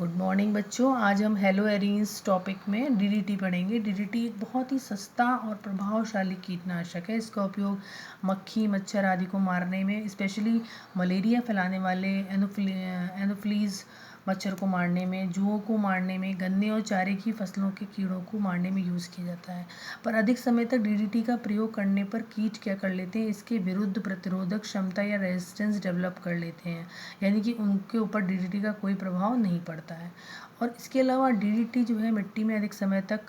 Good morning बच्चों। आज हम हेलो एरीन्स टॉपिक में डीडीटी पढ़ेंगे। डीडीटी एक बहुत ही सस्ता और प्रभावशाली कीटनाशक है। इसका उपयोग मक्खी, मच्छर आदि को मारने में, स्पेशली मलेरिया फैलाने वाले एनोफ्लीज मच्छर को मारने में, जुओं को मारने में, गन्ने और चारे की फसलों के कीड़ों को मारने में यूज़ किया जाता है। पर अधिक समय तक डीडीटी का प्रयोग करने पर कीट क्या कर लेते हैं, इसके विरुद्ध प्रतिरोधक क्षमता या रेजिस्टेंस डेवलप कर लेते हैं, यानी कि उनके ऊपर डीडीटी का कोई प्रभाव नहीं पड़ता है। और इसके अलावा डीडीटी जो है मिट्टी में अधिक समय तक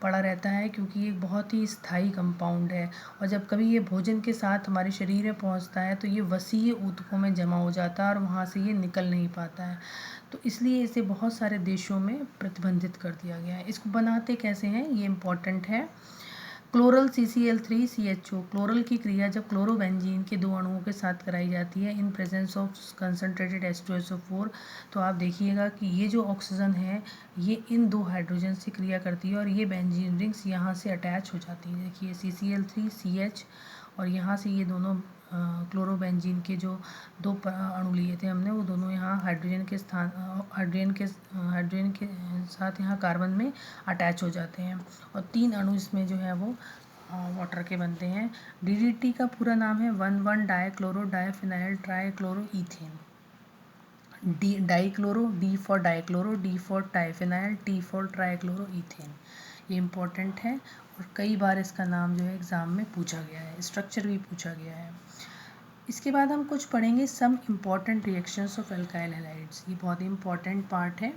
पड़ा रहता है, क्योंकि ये एक बहुत ही स्थायी कंपाउंड है। और जब कभी ये भोजन के साथ हमारे शरीर में पहुंचता है तो ये वसीय ऊतकों में जमा हो जाता है और वहाँ से ये निकल नहीं पाता है। तो इसलिए इसे बहुत सारे देशों में प्रतिबंधित कर दिया गया है। इसको बनाते कैसे हैं ये इम्पॉर्टेंट है। क्लोरल CCl3CHO, क्लोरल की क्रिया जब क्लोरोबेंजीन के दो अणुओं के साथ कराई जाती है in presence of concentrated H2SO4, तो आप देखिएगा कि ये जो ऑक्सीजन है ये इन दो हाइड्रोजन से क्रिया करती है और ये बेंजीन रिंग्स यहाँ से अटैच हो जाती है। देखिए CCl3CH और यहाँ से ये दोनों क्लोरोबेंजीन के जो दो अणु लिए थे हमने, वो दोनों यहाँ हाइड्रोजन के साथ यहाँ कार्बन में अटैच हो जाते हैं और तीन अणु इसमें जो है वो वाटर के बनते हैं। डीडीटी का पूरा नाम है dichloro diphenyl trichloroethane. Dichloro, D for dichloro, D for diphenyl, T for trichloroethane. ये इम्पोर्टेंट है और कई बार इसका नाम जो है एग्ज़ाम में पूछा गया है, स्ट्रक्चर भी पूछा गया है। इसके बाद हम कुछ पढ़ेंगे some important reactions of alkyl halides. ये बहुत ही इम्पॉर्टेंट पार्ट है।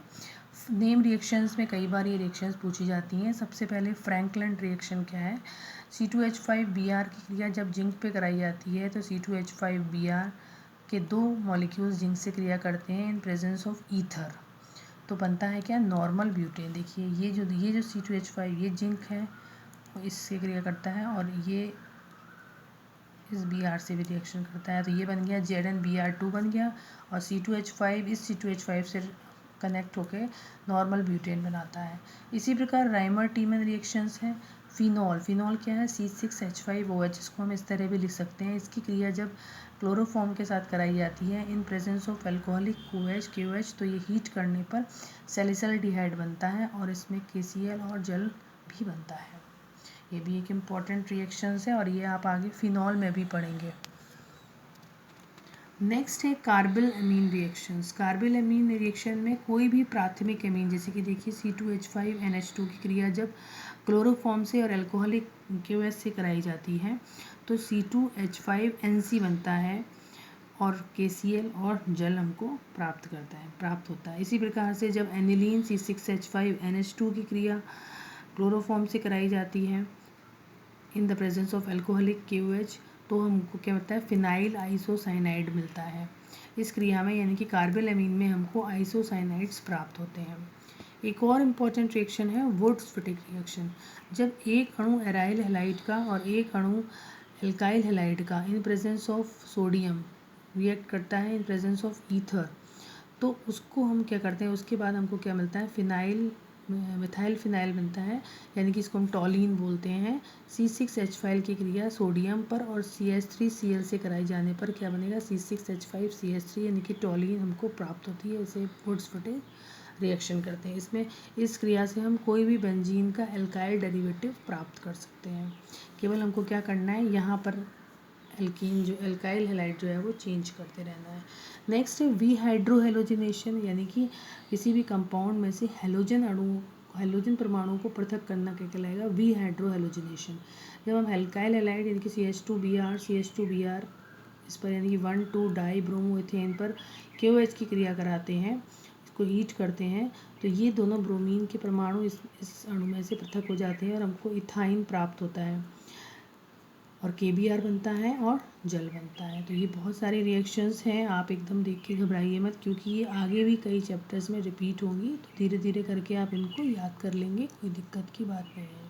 नेम रिएक्शंस में कई बार ये रिएक्शंस पूछी जाती हैं। सबसे पहले फ्रैंकलिन रिएक्शन क्या है। C2H5Br की क्रिया जब जिंक पे कराई जाती है तो C2H5Br के दो मॉलिक्यूल्स जिंक से क्रिया करते हैं इन प्रेजेंस ऑफ ईथर, तो बनता है क्या, नॉर्मल ब्यूटेन। देखिए ये जो C2H5 ये जिंक है वो इससे क्रिया करता है और ये इस Br से भी रिएक्शन करता है, तो ये बन गया ZnBr2 बन गया और C2H5 इस C2H5 से कनेक्ट होकर नॉर्मल ब्यूटेन बनाता है। इसी प्रकार राइमर टीमन रिएक्शंस हैं। फिनॉल क्या है, C6H5OH, इसको हम इस तरह भी लिख सकते हैं। इसकी क्रिया जब क्लोरोफॉर्म के साथ कराई जाती है in presence of alcoholic KOH, तो ये हीट करने पर सैलिसिलडिहाइड बनता है और इसमें KCl और जल भी बनता है। ये भी एक इम्पॉर्टेंट रिएक्शंस है और ये आप आगे फिनॉल में भी पढ़ेंगे। नेक्स्ट है carbyl amine reactions. Carbyl amine reaction में कोई भी प्राथमिक एमीन, जैसे कि देखिए C2H5NH2 की क्रिया जब क्लोरोफॉर्म से और अल्कोहलिक KOH से कराई जाती है तो C2H5NC बनता है और KCl और जल हमको प्राप्त होता है। इसी प्रकार से जब एनिलीन C6H5NH2 की क्रिया क्लोरोफॉर्म से कराई जाती है in the presence of alcoholic KOH, तो हमको क्या मिलता है, फिनाइल आइसोसाइनाइड मिलता है। इस क्रिया में यानी कि कार्बिल एमीन में हमको आइसोसाइनाइड्स प्राप्त होते हैं। एक और इम्पॉर्टेंट रिएक्शन है वुड्स-फिटिक रिएक्शन। जब एक अणु एराइल हैलाइड का और एक अणु एल्काइल हैलाइड का in presence of sodium react करता है इन प्रेजेंस ऑफ ईथर, तो उसको हम क्या करते हैं, उसके बाद हमको क्या मिलता है, मिथाइल फिनाइल बनता है, यानी कि इसको हम टॉलिन बोलते हैं। C6H5 की क्रिया सोडियम पर और CH3Cl से कराई जाने पर क्या बनेगा, C6H5CH3, यानी कि टॉलिन हमको प्राप्त होती है। इसे वुड्स-फिटिक रिएक्शन करते हैं। इसमें इस क्रिया से हम कोई भी बेंजीन का एल्काइल डेरिवेटिव प्राप्त कर सकते हैं। केवल हमको क्या करना है, यहाँ पर एल्कीन जो एल्काइल हैलाइड जो है वो चेंज करते रहना है। नेक्स्ट है विहाइड्रोहेलोजिनेशन, यानी कि किसी भी कंपाउंड में से हेलोजन परमाणु को पृथक करना क्या कहलाएगा, विहाइड्रोहेलोजिनेशन। जब हम एल्काइल हैलाइड यानी कि CH2Br इस पर यानी कि 1,2-डाइब्रोमोइथेन पर KOH की क्रिया कराते हैं, इसको हीट करते हैं, तो ये दोनों ब्रोमीन के परमाणु इस अणु में से पृथक हो जाते हैं और हमको इथाइन प्राप्त होता है और KBr बनता है और जल बनता है। तो ये बहुत सारे रिएक्शंस हैं, आप एकदम देख के घबराइए मत, क्योंकि ये आगे भी कई चैप्टर्स में रिपीट होंगी, तो धीरे धीरे करके आप इनको याद कर लेंगे, कोई दिक्कत की बात नहीं है।